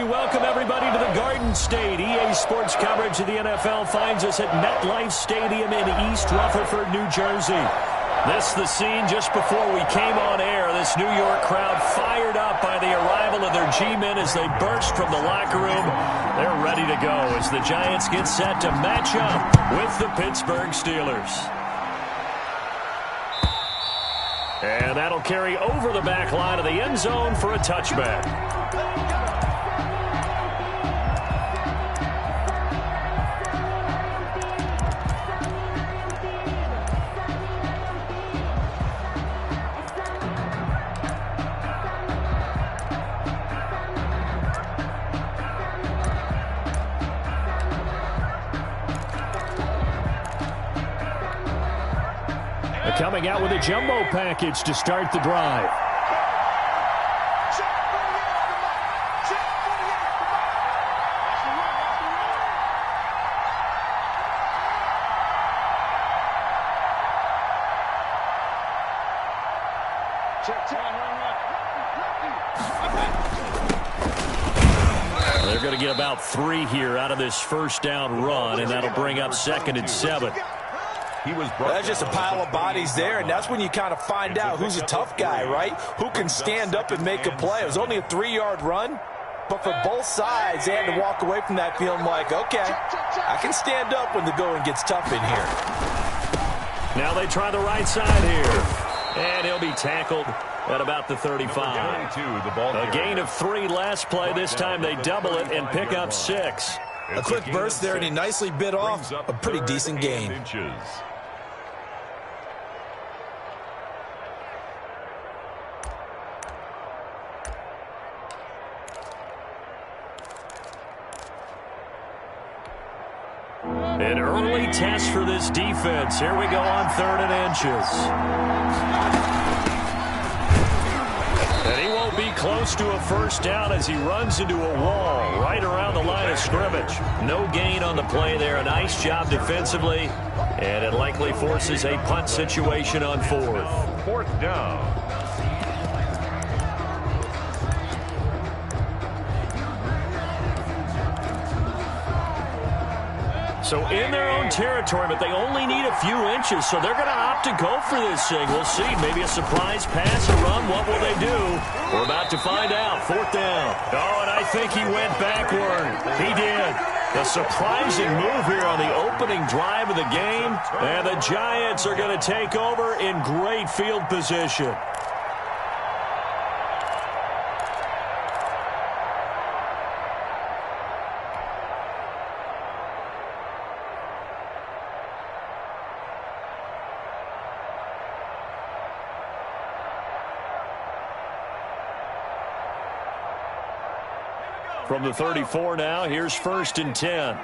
welcome everybody to the Garden State. EA Sports coverage of the NFL finds us at MetLife Stadium in East Rutherford, New Jersey. This is the scene just before we came on air. This New York crowd fired up by the arrival of their G-men as they burst from the locker room. They're ready to go as the Giants get set to match up with the Pittsburgh Steelers. And that'll carry over the back line of the end zone for a touchback. Coming out with a jumbo package to start the drive. They're going to get about 3 here out of this first down run, and that'll bring up 2nd and 7. That's just a pile of bodies there, and that's when you kind of find out who's a tough guy, right? Who can stand up and make a play. It was only a 3-yard run, but for both sides, they had to walk away from that feeling like, okay, I can stand up when the going gets tough in here. Now they try the right side here, and he'll be tackled at about the 35. A gain of 3 last play. This time they double it and pick up 6. A quick burst there, and he nicely bit off a pretty decent gain. An early test for this defense. Here we go on 3rd and inches. And he won't be close to a first down as he runs into a wall right around the line of scrimmage. No gain on the play there. A nice job defensively. And it likely forces a punt situation on 4th. 4th down. So in their own territory, but they only need a few inches, so they're going to opt to go for this thing. We'll see. Maybe a surprise pass, a run. What will they do? We're about to find out. 4th down. Oh, and I think he went backward. He did. A surprising move here on the opening drive of the game, and the Giants are going to take over in great field position. From the 34 now, here's 1st and 10.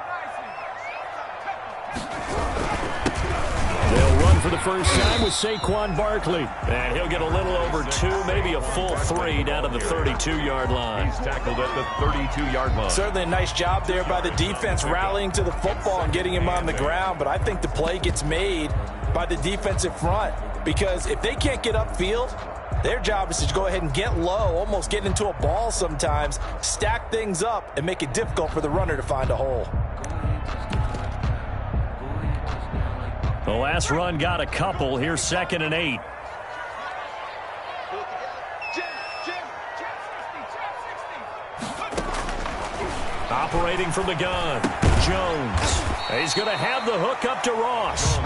They'll run for the first time with Saquon Barkley. And he'll get a little over 2, maybe a full 3 down to the 32-yard line. He's tackled at the 32-yard line. Certainly a nice job there by the defense rallying to the football and getting him on the ground. But I think the play gets made by the defensive front, because if they can't get upfield, their job is to go ahead and get low, almost get into a ball sometimes, stack things up, and make it difficult for the runner to find a hole. The last run got a couple. Here's 2nd and 8. Operating from the gun, Jones. He's going to have the hook up to Ross.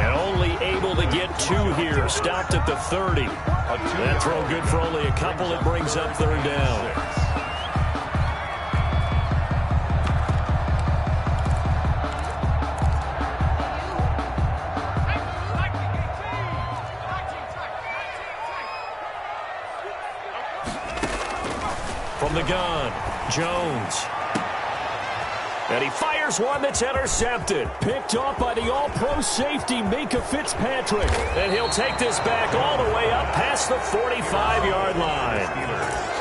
And only able to get 2 here. Stopped at the 30. That throw good for only a couple. It brings up 3rd down. From the gun, Jones. And he fires one that's intercepted. Picked off by the all-pro safety, Minkah Fitzpatrick. And he'll take this back all the way up past the 45-yard line.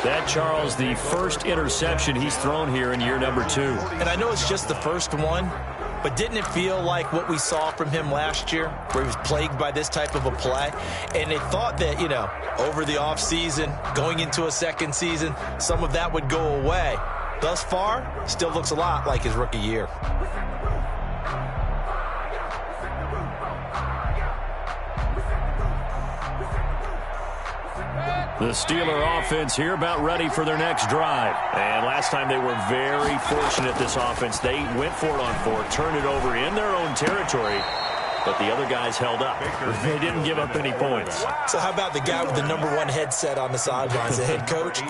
That, Charles, the first interception he's thrown here in year number 2. And I know it's just the first one, but didn't it feel like what we saw from him last year, where he was plagued by this type of a play? And they thought that, over the offseason, going into a second season, some of that would go away. Thus far, still looks a lot like his rookie year. The Steeler offense here about ready for their next drive. And last time they were very fortunate, this offense. They went for it on fourth, turned it over in their own territory, but the other guys held up. They didn't give up any points. So how about the guy with the #1 headset on the sidelines, the head coach?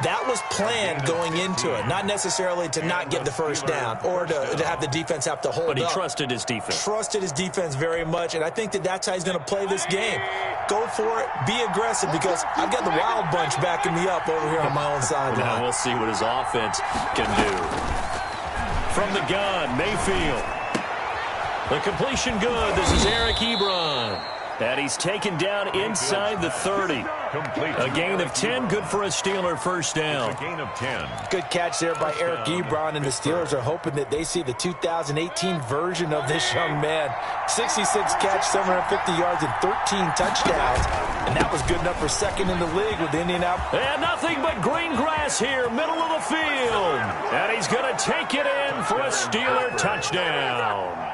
That was planned going into it, not necessarily to not get the first down or to have the defense have to hold up. But he trusted his defense. Trusted his defense very much, and I think that's how he's going to play this game. Go for it. Be aggressive, because I've got the Wild Bunch backing me up over here on my own sideline. Now we'll see what his offense can do. From the gun, Mayfield. The completion good. This is Eric Ebron. And he's taken down inside the 30. A gain of 10, good for a Steeler first down. A gain of 10. Good catch there by Eric Ebron, and the Steelers are hoping that they see the 2018 version of this young man. 66 catch, 750 yards, and 13 touchdowns. And that was good enough for second in the league with Indianapolis. And nothing but green grass here, middle of the field. And he's going to take it in for a Steeler touchdown.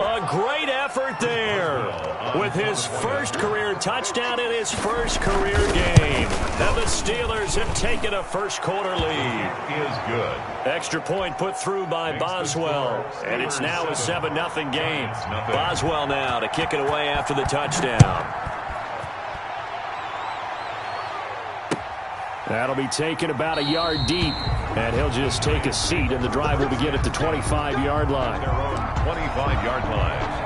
A great effort there with his first career touchdown in his first career game. And the Steelers have taken a first quarter lead. Is good. Extra point put through by Boswell. And it's now a 7-0 game. Boswell now to kick it away after the touchdown. That'll be taken about a yard deep. And he'll just take a seat, and the drive will begin at the 25-yard line. Their own 25-yard line.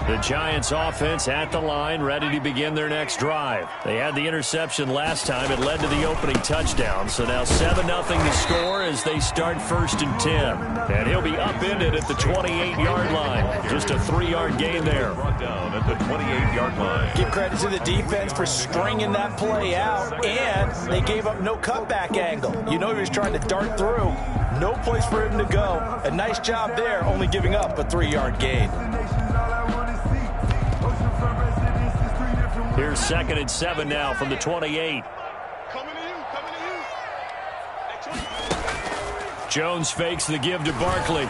The Giants offense at the line, ready to begin their next drive. They had the interception last time. It led to the opening touchdown. So now 7-0 to score as they start 1st and 10. And he'll be upended at the 28-yard line. Just a 3-yard gain there. Brought down at the 28-yard line. Give credit to the defense for stringing that play out, and they gave up no cutback angle. You know he was trying to dart through. No place for him to go. A nice job there, only giving up a 3-yard gain. Here's 2nd and 7 now from the 28. Jones fakes the give to Barkley.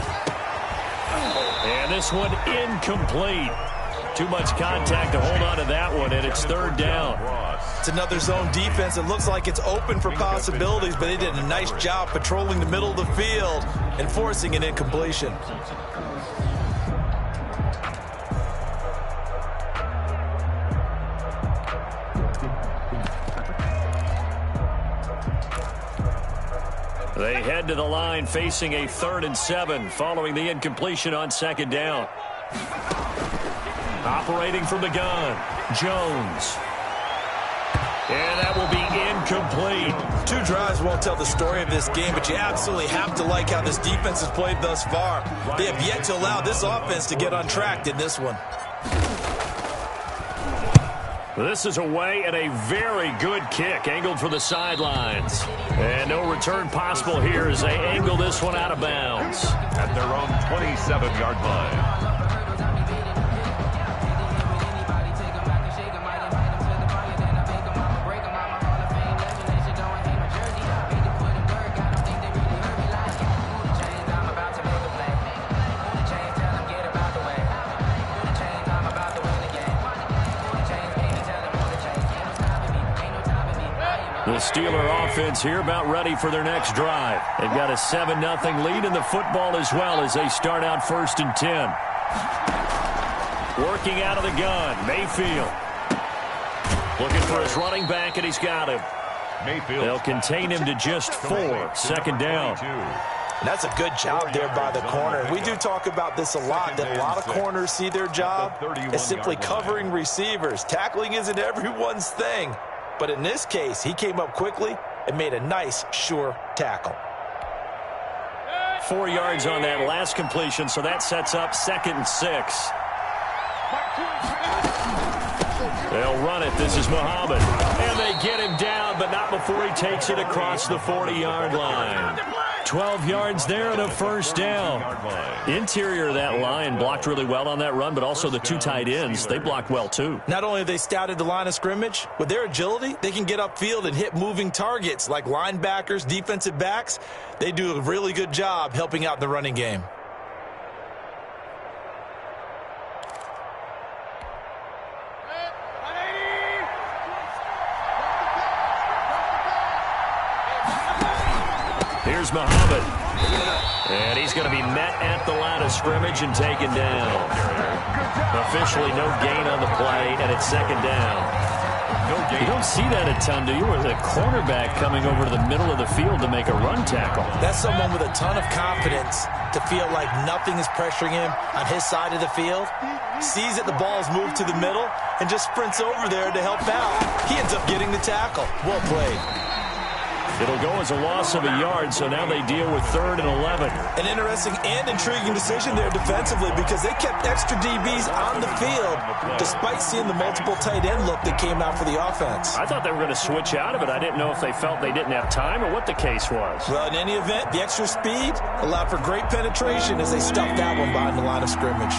And this one incomplete. Too much contact to hold on to that one, and it's 3rd down. It's another zone defense. It looks like it's open for possibilities, but they did a nice job patrolling the middle of the field and forcing an incompletion. They head to the line facing a 3rd and 7 following the incompletion on 2nd down. Operating from the gun, Jones. And that will be incomplete. 2 drives won't tell the story of this game, but you absolutely have to like how this defense has played thus far. They have yet to allow this offense to get untracked in this one. This is away and a very good kick, angled for the sidelines. And no return possible here as they angle this one out of bounds. At their own 27-yard line. The Steeler offense here about ready for their next drive. They've got a 7-0 lead in the football as well as they start out 1st and 10. Working out of the gun, Mayfield. Looking for his running back, and he's got him. Mayfield. They'll contain him to just 4. 2nd down. And that's a good job there by the corner. We do talk about this a lot, that a lot of corners see their job as simply covering receivers. Tackling isn't everyone's thing. But in this case, he came up quickly and made a nice, sure tackle. 4 yards on that last completion, so that sets up 2nd and 6. They'll run it. This is Muhammad. And they get him down, but not before he takes it across the 40-yard line. 12 yards there and a first down. Interior of that line blocked really well on that run, but also the two tight ends, they blocked well too. Not only have they scouted the line of scrimmage, with their agility, they can get upfield and hit moving targets like linebackers, defensive backs. They do a really good job helping out the running game. Here's Muhammad. And he's going to be met at the line of scrimmage and taken down. Officially no gain on the play, and it's second down. You don't see that a ton, do you? Or the cornerback coming over to the middle of the field to make a run tackle. That's someone with a ton of confidence to feel like nothing is pressuring him on his side of the field. Sees that the ball's moved to the middle and just sprints over there to help out. He ends up getting the tackle. Well played. It'll go as a loss of a yard, so now they deal with 3rd and 11. An interesting and intriguing decision there defensively because they kept extra DBs on the field despite seeing the multiple tight end look that came out for the offense. I thought they were going to switch out of it. I didn't know if they felt they didn't have time or what the case was. Well, in any event, the extra speed allowed for great penetration as they stuffed that one behind the line of scrimmage.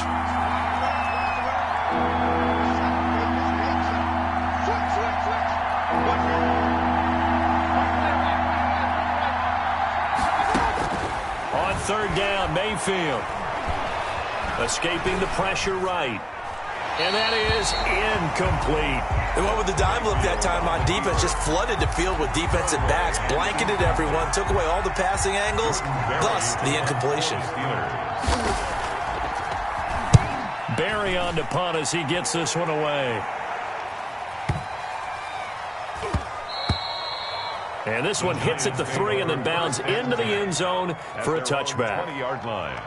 Third down, Mayfield. Escaping the pressure right. And that is incomplete. They went with the dime look that time on defense. Just flooded the field with defensive backs. Blanketed everyone. Took away all the passing angles. Thus, the incompletion. Barry on to punt as he gets this one away. And this one hits at the 3 and then bounds into the end zone for a touchback. 20-yard line.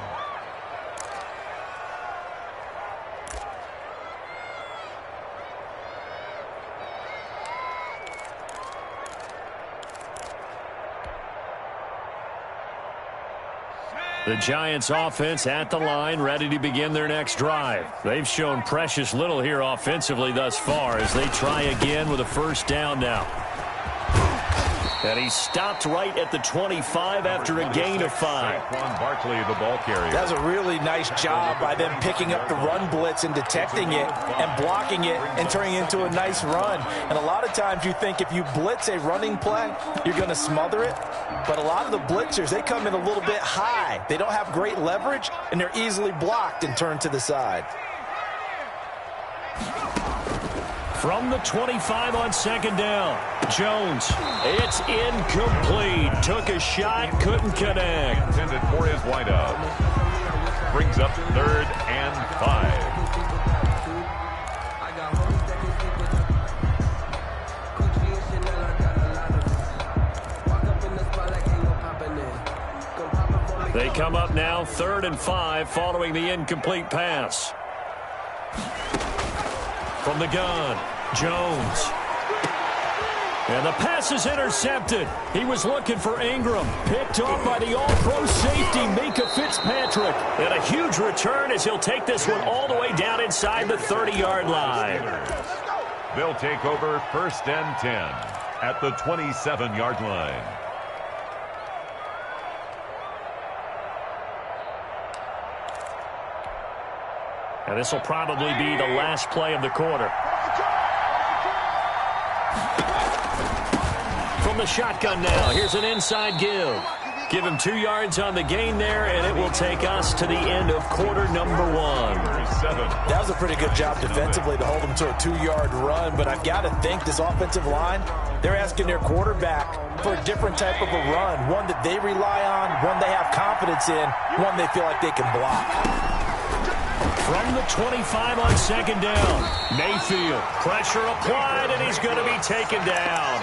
The Giants offense at the line, ready to begin their next drive. They've shown precious little here offensively thus far as they try again with a first down now. And he stopped right at the 25 after a gain of 5. Saquon Barkley, the ball carrier. That was a really nice job by them picking up the run blitz and detecting it and blocking it and turning it into a nice run. And a lot of times you think if you blitz a running play, you're going to smother it. But a lot of the blitzers, they come in a little bit high. They don't have great leverage, and they're easily blocked and turned to the side. From the 25 on second down, Jones. It's incomplete. Took a shot, couldn't connect. Intended for his wideout. Brings up 3rd and 5. They come up now 3rd and 5 following the incomplete pass. From the gun, Jones. And the pass is intercepted. He was looking for Ingram. Picked off by the all-pro safety, Minkah Fitzpatrick. And a huge return as he'll take this one all the way down inside the 30-yard line. They'll take over 1st and 10 at the 27-yard line. And this will probably be the last play of the quarter. From the shotgun now, here's an inside give. Give him 2 yards on the gain there, and it will take us to the end of quarter number 1. That was a pretty good job defensively to hold them to a 2-yard run, but I've got to think this offensive line, they're asking their quarterback for a different type of a run, one that they rely on, one they have confidence in, one they feel like they can block. From the 25 on second down, Mayfield, pressure applied, and he's going to be taken down.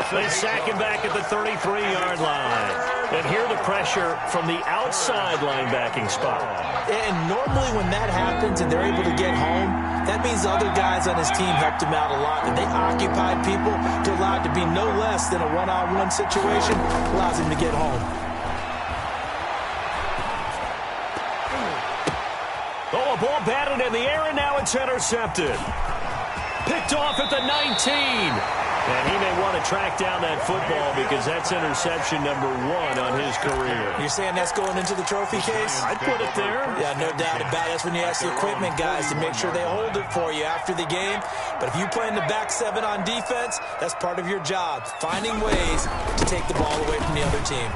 They sack him back at the 33-yard line. And here the pressure from the outside linebacking spot. And normally when that happens and they're able to get home, that means the other guys on his team helped him out a lot. And they occupied people to allow it to be no less than a one-on-one situation, allows him to get home. Oh, a ball batted in the air, and now it's intercepted. Picked off at the 19. And he may want to track down that football because that's interception number 1 on his career. You're saying that's going into the trophy case? I'd put it there. Yeah, no doubt about it. That's when you ask the equipment guys to make sure they hold it for you after the game. But if you play in the back 7 on defense, that's part of your job, finding ways to take the ball away from the other team.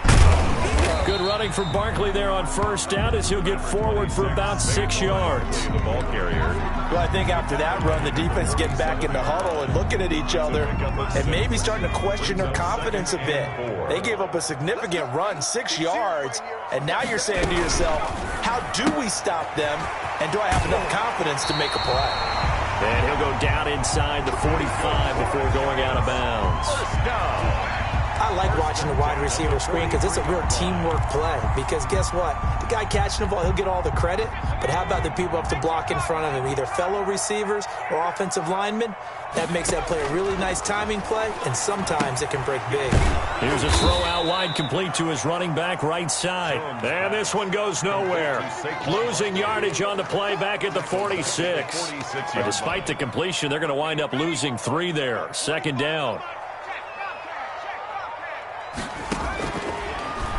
Good running for Barkley there on first down as he'll get forward for about 6 yards. The ball carrier. Well, I think after that run, the defense is getting back in the huddle and looking at each other and maybe starting to question their confidence a bit. They gave up a significant run, 6 yards, and now you're saying to yourself, how do we stop them, and do I have enough confidence to make a play? And he'll go down inside the 45 before going out of bounds. I like watching the wide receiver screen because it's a real teamwork play. Because guess what? The guy catching the ball, he'll get all the credit. But how about the people up to block in front of him, either fellow receivers or offensive linemen? That makes that play a really nice timing play, and sometimes it can break big. Here's a throw out wide complete to his running back right side. And this one goes nowhere. Losing yardage on the play back at the 46. But despite the completion, they're going to wind up losing 3 there. Second down.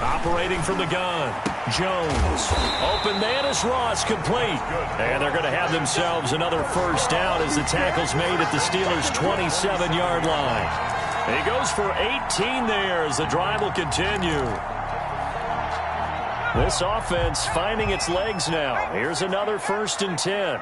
Operating from the gun, Jones. Open man is Ross, complete. And they're going to have themselves another first down as the tackle's made at the Steelers' 27-yard line. He goes for 18 there as the drive will continue. This offense finding its legs now. Here's another 1st and 10.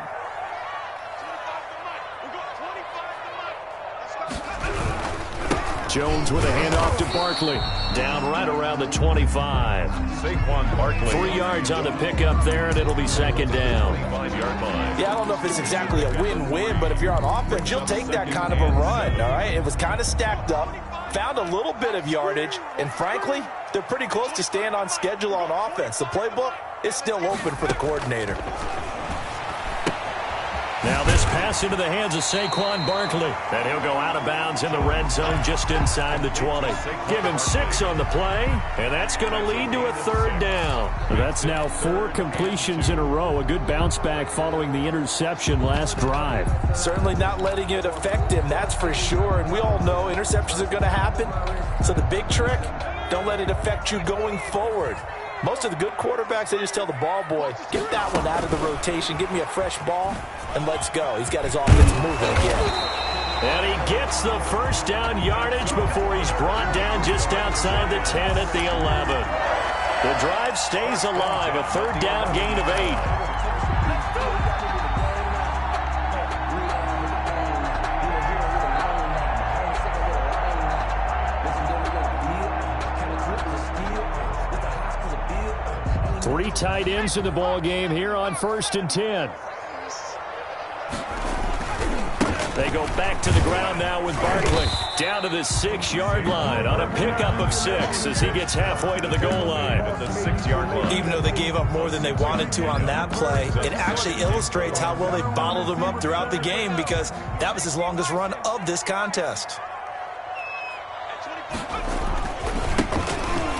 Jones with a handoff to Barkley. Down right around the 25. Saquon Barkley. 3 yards on the pickup there, and it'll be second down. 5-yard line. Yeah, I don't know if it's exactly a win-win, but if you're on offense, you'll take that kind of a run, all right? It was kind of stacked up, found a little bit of yardage, and frankly, they're pretty close to staying on schedule on offense. The playbook is still open for the coordinator. Now this pass into the hands of Saquon Barkley. And he'll go out of bounds in the red zone just inside the 20. Give him 6 on the play, and that's going to lead to a 3rd down. That's now 4 completions in a row. A good bounce back following the interception last drive. Certainly not letting it affect him, that's for sure. And we all know interceptions are going to happen. So the big trick, don't let it affect you going forward. Most of the good quarterbacks, they just tell the ball boy, get that one out of the rotation, give me a fresh ball, and let's go. He's got his offense moving again. And he gets the first down yardage before he's brought down just outside the 10 at the 11. The drive stays alive, a 3rd down gain of 8. Three tight ends in the ball game here on 1st and 10. They go back to the ground now with Barkley. Down to the 6-yard line on a pickup of 6 as he gets halfway to the goal line. At the 6-yard line. Even though they gave up more than they wanted to on that play, it actually illustrates how well they bottled them up throughout the game because that was his longest run of this contest.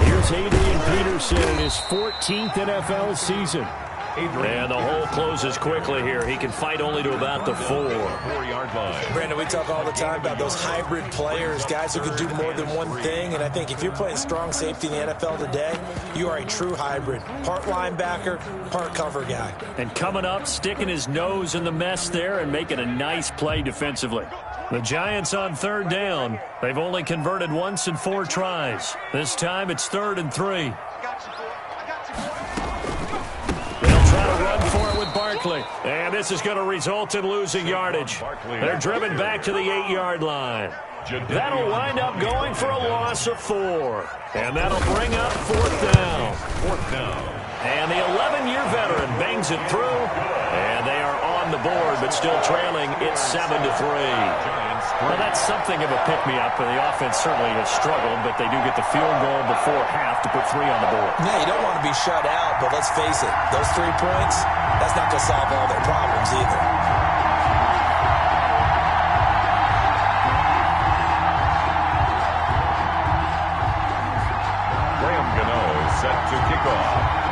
Here's Adrian Peterson in his 14th NFL season. And the hole closes quickly here. He can fight only to about the 4. 4-yard line. Brandon, we talk all the time about those hybrid players, guys who can do more than one thing. And I think if you're playing strong safety in the NFL today, you are a true hybrid. Part linebacker, part cover guy. And coming up, sticking his nose in the mess there and making a nice play defensively. The Giants on 3rd down. They've only converted once in 4 tries. This time it's 3rd and 3. They'll try to run for it with Barkley. And this is going to result in losing yardage. They're driven back to the 8-yard line. That'll wind up going for a loss of 4. And that'll bring up 4th down. 4th down. And the 11-year veteran bangs it through. And they are on the board, but still trailing. It's 7-3. Well, that's something of a pick-me-up. The offense certainly has struggled, but they do get the field goal before half to put 3 on the board. Yeah, you don't want to be shut out, but let's face it, those 3 points, that's not going to solve all their problems either. Graham Gano set to kick off.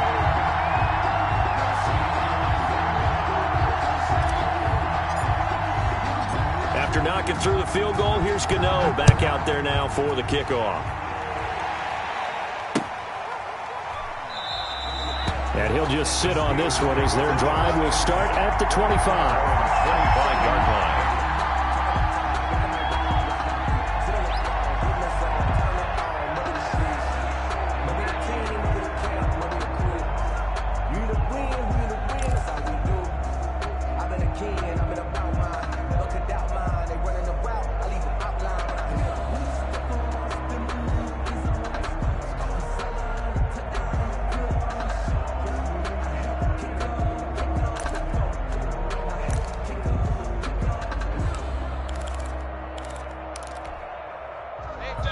After knocking through the field goal, here's Gano back out there now for the kickoff. And he'll just sit on this one as their drive will start at the 25. 25-yard line.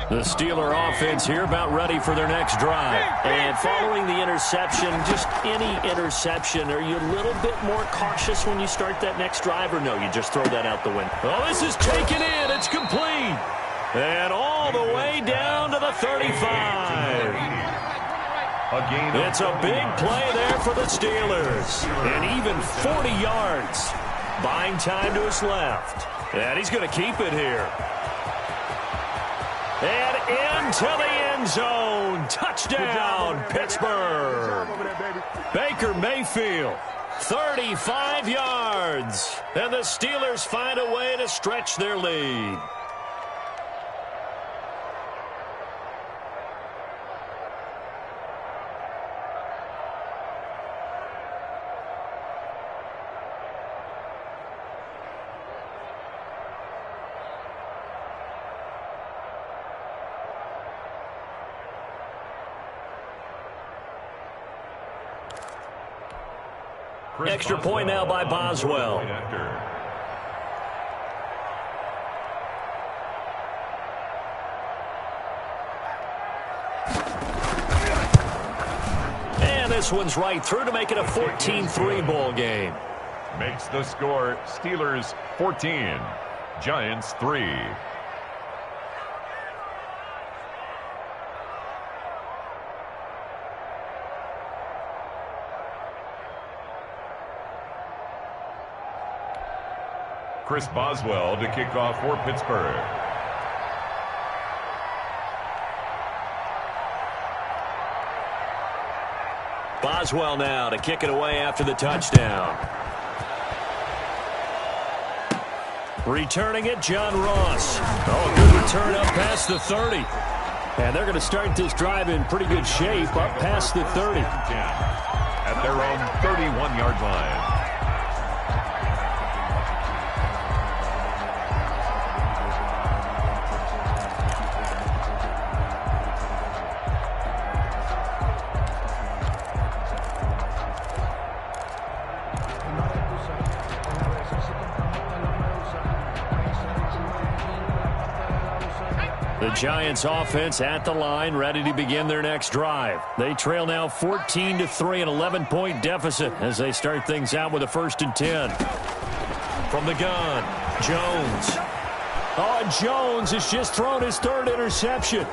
The Steeler offense here about ready for their next drive. And following the interception, just any interception, are you a little bit more cautious when you start that next drive, or no, you just throw that out the window? Oh, this is taken in. It's complete. And all the way down to the 35. It's a big play there for the Steelers. And even 40 yards. Buying time to his left. And he's going to keep it here. And into the end zone. Touchdown, Pittsburgh. Baker Mayfield, 35 yards. And the Steelers find a way to stretch their lead. Extra point now by Boswell. And this one's right through to make it a 14-3 ball game. Makes the score Steelers 14, Giants 3. Chris Boswell to kick off for Pittsburgh. Boswell now to kick it away after the touchdown. Returning it, John Ross. Oh, good return up past the 30. And they're going to start this drive in pretty good shape up past the 30. At their own 31-yard line. The Giants offense at the line, ready to begin their next drive. They trail now 14-3, an 11-point deficit as they start things out with a 1st and 10. From the gun, Jones. Oh, and Jones has just thrown his 3rd interception.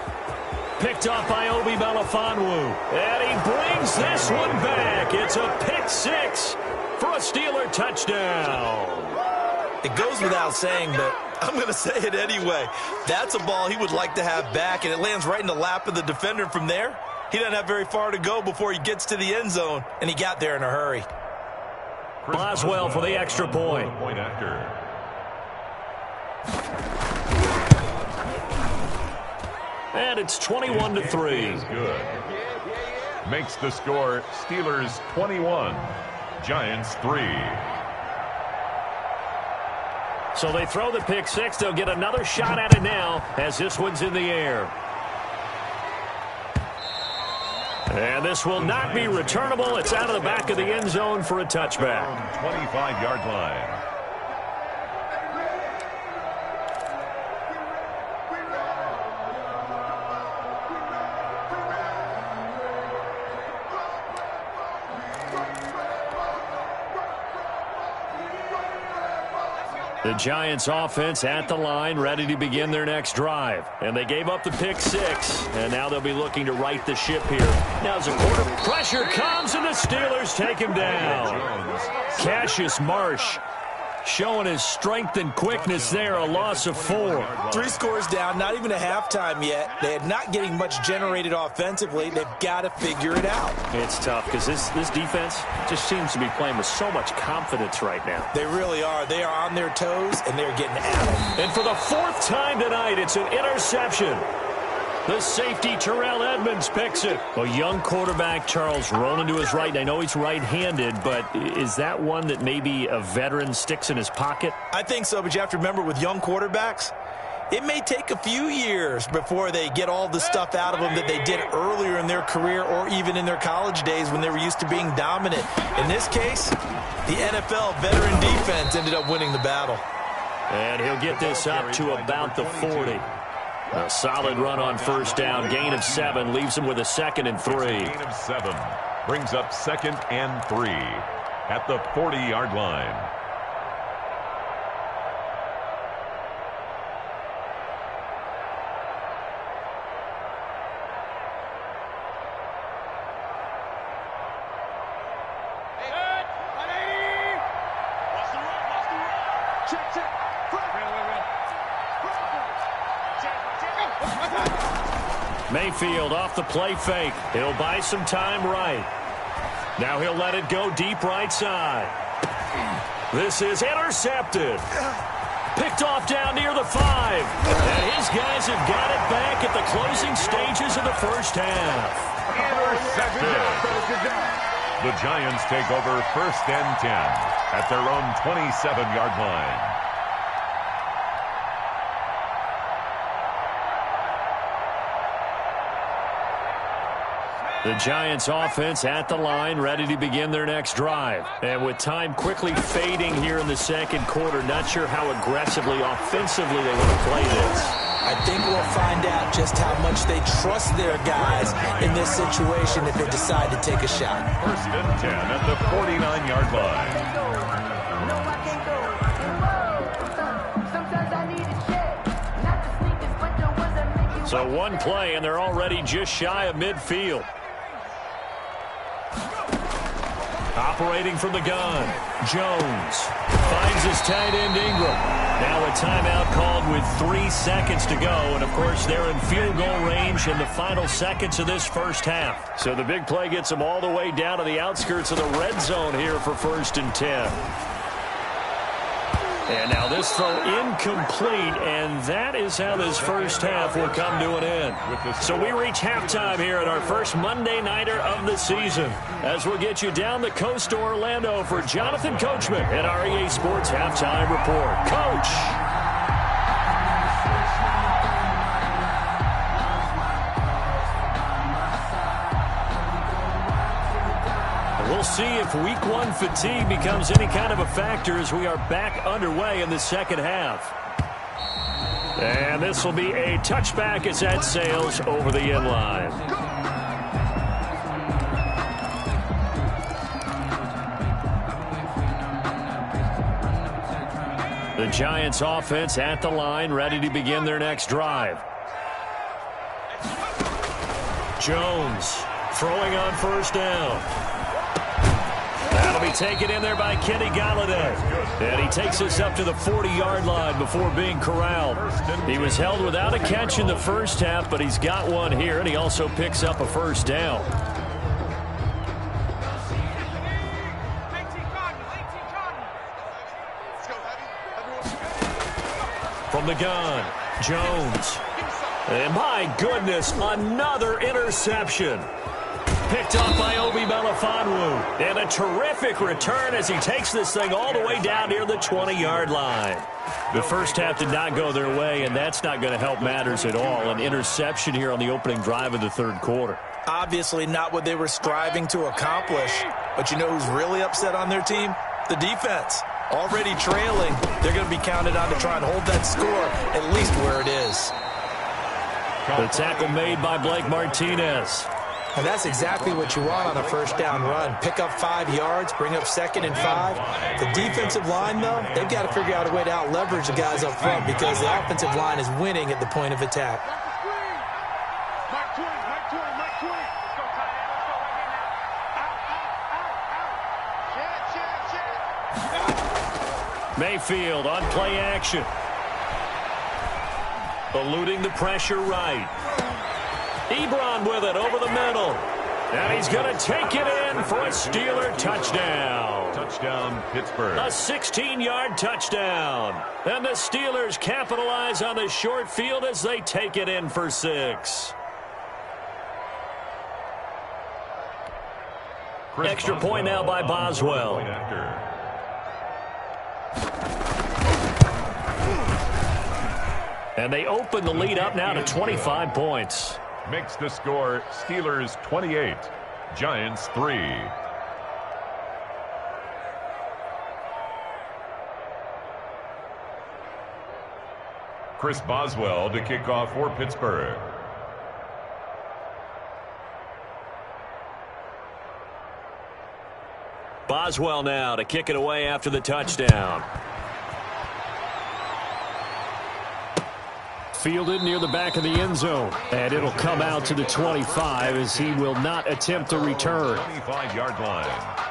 Picked off by Obi Melifonwu. And he brings this one back. It's a pick 6 for a Steeler touchdown. It goes without saying, but I'm going to say it anyway. That's a ball he would like to have back, and it lands right in the lap of the defender from there. He doesn't have very far to go before he gets to the end zone, and he got there in a hurry. Boswell for the extra point. And it's 21-3. Good. Makes the score Steelers 21, Giants 3. So they throw the pick 6. They'll get another shot at it now as this one's in the air. And this will not be returnable. It's out of the back of the end zone for a touchback. 25-yard line. The Giants offense at the line, ready to begin their next drive. And they gave up the pick 6, and now they'll be looking to right the ship here. Now as a quarter pressure comes, and the Steelers take him down. Cassius Marsh showing his strength and quickness there, a loss of 4. 3 scores down, not even a halftime yet. They are not getting much generated offensively. They've got to figure it out. It's tough because this defense just seems to be playing with so much confidence right now. They really are. They are on their toes, and they're getting at them. And for the 4th time tonight, it's an interception. The safety, Terrell Edmonds, picks it. A young quarterback, Charles, rolling to his right. I know he's right-handed, but is that one that maybe a veteran sticks in his pocket? I think so, but you have to remember with young quarterbacks, it may take a few years before they get all the stuff out of them that they did earlier in their career or even in their college days when they were used to being dominant. In this case, the NFL veteran defense ended up winning the battle. And he'll get this up to about the 40. A solid run on first down. Gain of 7 leaves him with a 2nd and 3. Gain of 7 brings up 2nd and 3 at the 40-yard line. Mayfield off the play fake. He'll buy some time right. Now he'll let it go deep right side. This is intercepted. Picked off down near the 5. And his guys have got it back at the closing stages of the first half. Intercepted. The Giants take over 1st and 10 at their own 27-yard line. The Giants offense at the line, ready to begin their next drive. And with time quickly fading here in the 2nd quarter, not sure how aggressively, offensively they want to play this. I think we'll find out just how much they trust their guys in this situation if they decide to take a shot. 1st and 10 at the 49-yard line. So one play, and they're already just shy of midfield. Operating from the gun, Jones finds his tight end Ingram. Now a timeout called with 3 seconds to go. And, of course, they're in field goal range in the final seconds of this first half. So the big play gets them all the way down to the outskirts of the red zone here for 1st and 10. And now this throw incomplete, and that is how this first half will come to an end. So we reach halftime here at our first Monday Nighter of the season, as we'll get you down the coast to Orlando for Jonathan Coachman at our EA Sports Halftime Report. Coach! We'll see if week 1 fatigue becomes any kind of a factor as we are back underway in the second half. And this will be a touchback as that sails over the end line. The Giants offense at the line, ready to begin their next drive. Jones throwing on first down. That'll be taken in there by Kenny Golladay. And he takes us up to the 40-yard line before being corralled. He was held without a catch in the first half, but he's got one here, and he also picks up a first down. From the gun, Jones. And my goodness, another interception. Picked off by Obi Melifonwu. And a terrific return as he takes this thing all the way down near the 20-yard line. The first half did not go their way, and that's not going to help matters at all. An interception here on the opening drive of the 3rd quarter. Obviously not what they were striving to accomplish. But you know who's really upset on their team? The defense. Already trailing. They're going to be counted on to try and hold that score at least where it is. The tackle made by Blake Martinez. And that's exactly what you want on a first down run. Pick up 5 yards, bring up 2nd and 5. The defensive line, though, they've got to figure out a way to out-leverage the guys up front because the offensive line is winning at the point of attack. Mayfield on play action. Eluding the pressure right. Ebron with it over the middle. And he's going to take it in for a Steeler touchdown. Touchdown, Pittsburgh. A 16-yard touchdown. And the Steelers capitalize on the short field as they take it in for 6. Extra point now by Boswell. And they open the lead up now to 25 points. Makes the score Steelers 28, Giants 3. Chris Boswell to kick off for Pittsburgh. Boswell now to kick it away after the touchdown. Fielded near the back of the end zone. And it'll come out to the 25 as he will not attempt to return. 25-yard line.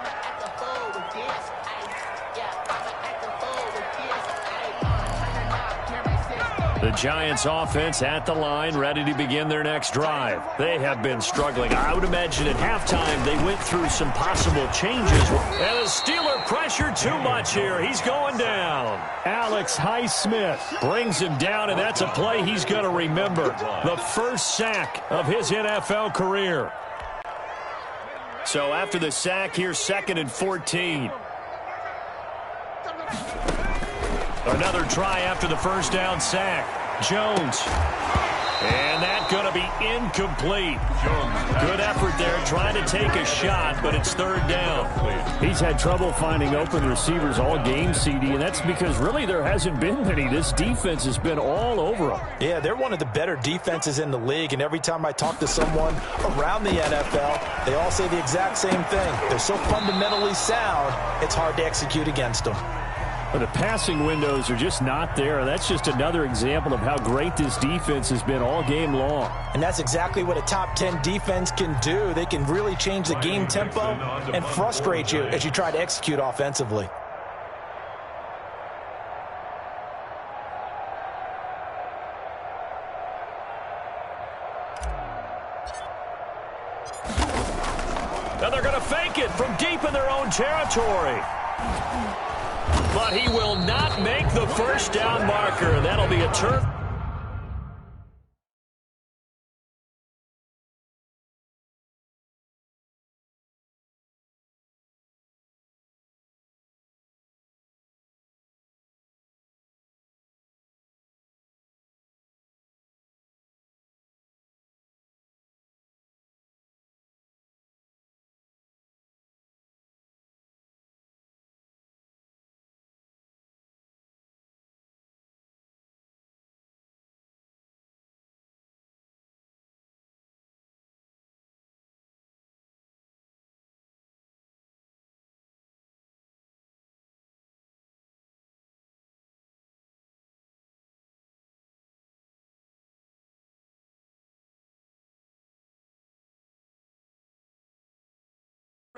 The Giants offense at the line, ready to begin their next drive. They have been struggling. I would imagine at halftime they went through some possible changes. And the Steeler pressure too much here. He's going down. Alex Highsmith brings him down, and that's a play he's going to remember. The first sack of his NFL career. So after the sack, here's 2nd and 14. Another try after the first down sack. Jones. And that's going to be incomplete. Good effort there trying to take a shot, but it's 3rd down. He's had trouble finding open receivers all game, CD, and that's because really there hasn't been many. This defense has been all over them. Yeah, they're one of the better defenses in the league, and every time I talk to someone around the NFL, they all say the exact same thing. They're so fundamentally sound, it's hard to execute against them. But the passing windows are just not there, and that's just another example of how great this defense has been all game long. And that's exactly what a top 10 defense can do. They can really change the game tempo and frustrate you as you try to execute offensively. And they're going to fake it from deep in their own territory. But he will not make the first down marker. That'll be a turn.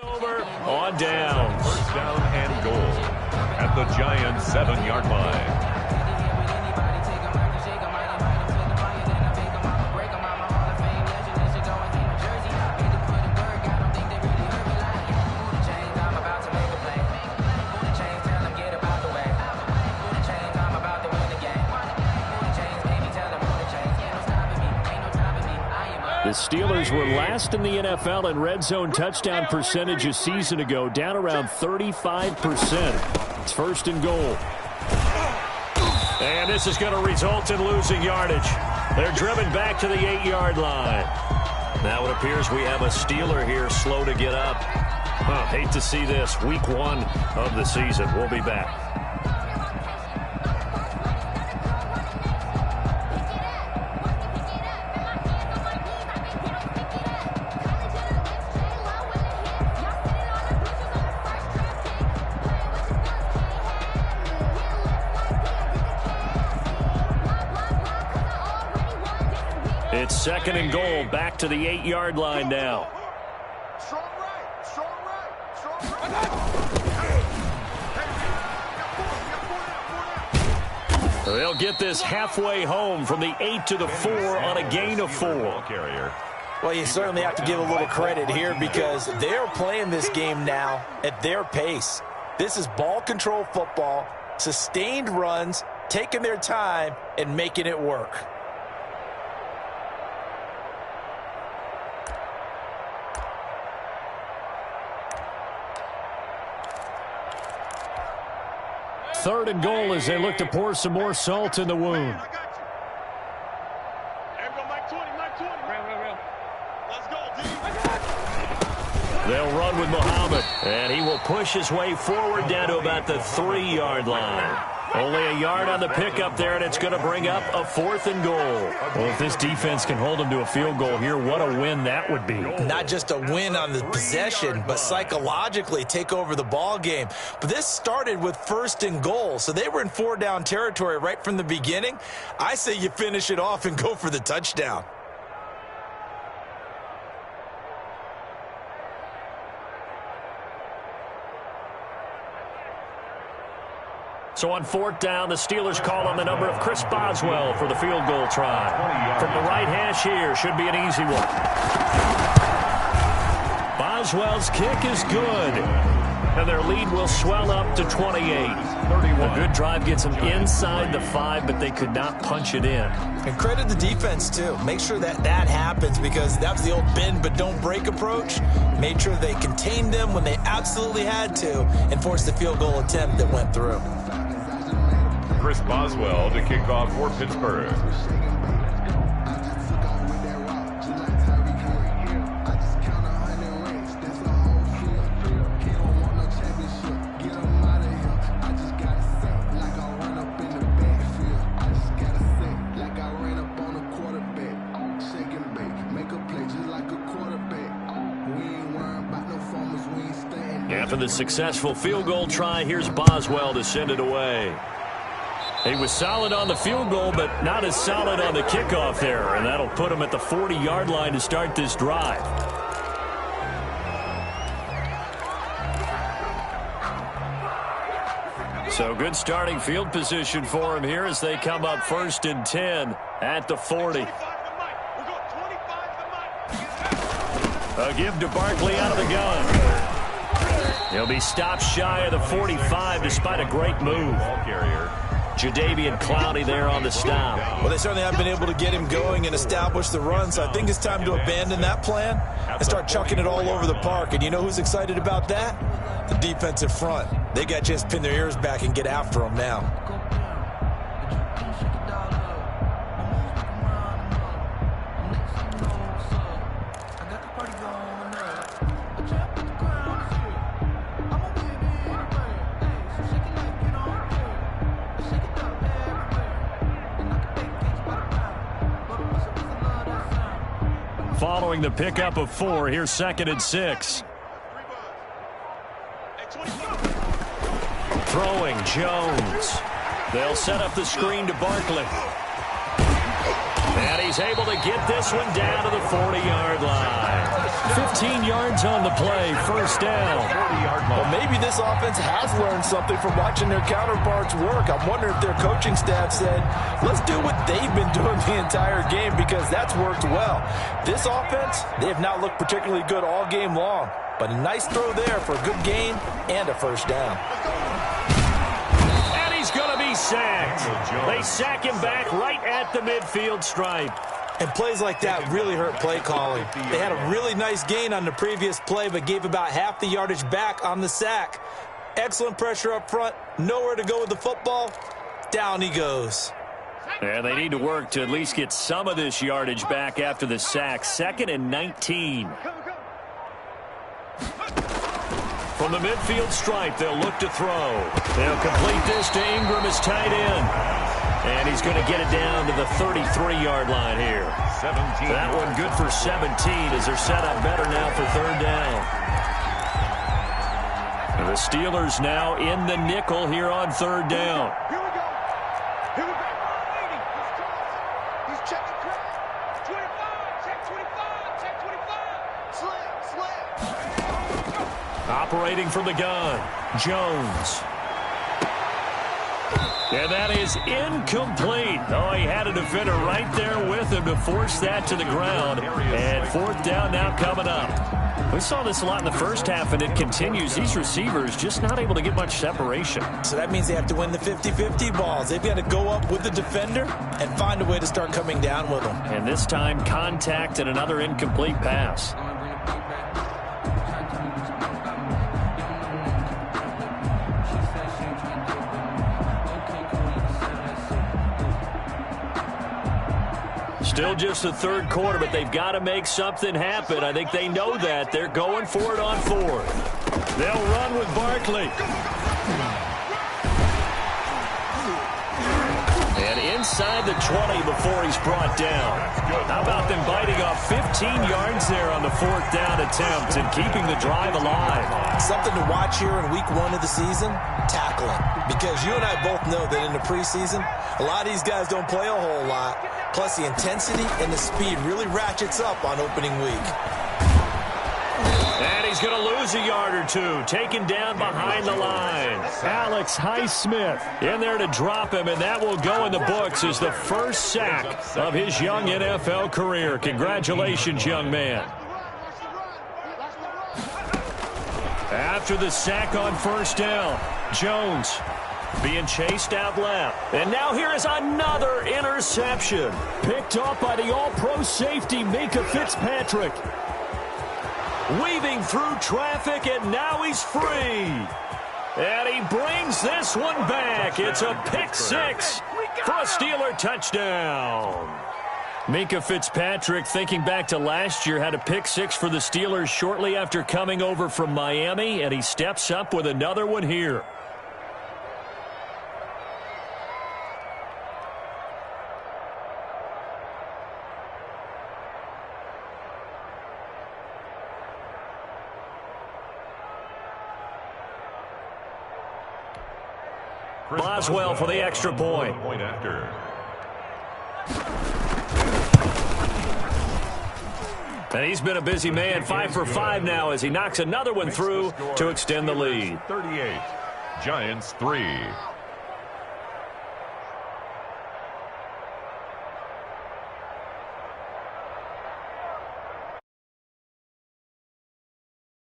Over on down. First down and goal at the Giants' 7-yard line. The Steelers were last in the NFL in red zone touchdown percentage a season ago, down around 35%. It's 1st and goal. And this is going to result in losing yardage. They're driven back to the 8-yard line. Now it appears we have a Steeler here slow to get up. Hate to see this. Week 1 of the season. We'll be back. It's 2nd and goal, back to the 8-yard line now. They'll get this halfway home from the 8 to the 4 on a gain of 4. Well, you certainly have to give a little credit here because they're playing this game now at their pace. This is ball control football, sustained runs, taking their time, and making it work. Third and goal as they look to pour some more salt in the wound. They'll run with Muhammad, and he will push his way forward down to about the 3-yard line. Only a yard on the pickup there, and it's going to bring up a 4th and goal. Well, if this defense can hold them to a field goal here, what a win that would be. Not just a win on the possession, but psychologically take over the ball game. But this started with 1st and goal, so they were in 4-down territory right from the beginning. I say you finish it off and go for the touchdown. So on 4th down, the Steelers call on the number of Chris Boswell for the field goal try. From the right hash here, should be an easy one. Boswell's kick is good. And their lead will swell up to 28. A good drive gets them inside the 5, but they could not punch it in. And credit the defense, too. Make sure that happens because that was the old bend but don't break approach. Made sure they contained them when they absolutely had to and forced the field goal attempt that went through. Chris Boswell to kick off for Pittsburgh. After the successful field goal try, here's Boswell to send it away. He was solid on the field goal, but not as solid on the kickoff there, and that'll put him at the 40-yard line to start this drive. So good starting field position for him here as they come up 1st and 10 at the 40. A give to Barkley out of the gun. He'll be stopped shy of the 45 despite a great move. Jadeveon Clowney there on the stop. Well, they certainly haven't been able to get him going and establish the run, so I think it's time to abandon that plan and start chucking it all over the park. And you know who's excited about that? The defensive front. They got to just pin their ears back and get after him now. Following the pickup of 4, here's 2nd and 6. Throwing Jones. They'll set up the screen to Barkley. And he's able to get this one down to the 40-yard line. 15 yards on the play, 1st down. Well, maybe this offense has learned something from watching their counterparts work. I'm wondering if their coaching staff said, let's do what they've been doing the entire game because that's worked well. This offense, they have not looked particularly good all game long. But a nice throw there for a good gain and a 1st down. And he's going to be sacked. They sack him back right at the midfield stripe. And plays like that really hurt play calling. They had a really nice gain on the previous play, but gave about half the yardage back on the sack. Excellent pressure up front. Nowhere to go with the football. Down he goes. And they need to work to at least get some of this yardage back after the sack. 2nd and 19. From the midfield stripe, they'll look to throw. They'll complete this to Ingram as tight end. And he's going to get it down to the 33-yard line here. 17. That one good for 17 as they're set up better now for 3rd down. And the Steelers now in the nickel here on 3rd down. Here we go. Here we go. He's checking crowd. 25. Check 25. Check 25. Slip. Operating from the gun, Jones. And that is incomplete. Oh, he had a defender right there with him to force that to the ground. And fourth down now coming up. We saw this a lot in the first half, and it continues. These receivers just not able to get much separation. So that means they have to win the 50-50 balls. They've got to go up with the defender and find a way to start coming down with them. And this time, contact and another incomplete pass. Still just the third quarter, but they've got to make something happen. I think they know that. They're going for it on fourth. They'll run with Barkley. And inside the 20 before he's brought down. How about them biting off 15 yards there on the fourth down attempt and keeping the drive alive? Something to watch here in week 1 of the season, tackling. Because you and I both know that in the preseason, a lot of these guys don't play a whole lot. Plus, the intensity and the speed really ratchets up on opening week. And he's going to lose a yard or two, taken down behind the line. Alex Highsmith in there to drop him, and that will go in the books as the first sack of his young NFL career. Congratulations, young man. After the sack on first down, Jones being chased out left. And now here is another interception. Picked off by the all-pro safety, Minkah Fitzpatrick. Weaving through traffic, and now he's free. And he brings this one back. It's a pick six for a Steeler touchdown. Minkah Fitzpatrick, thinking back to last year, had a pick six for the Steelers shortly after coming over from Miami, and he steps up with another one here. Boswell for the extra point. And he's been a busy man, 5 for 5 now as he knocks another one through to extend the lead. 38, Giants 3.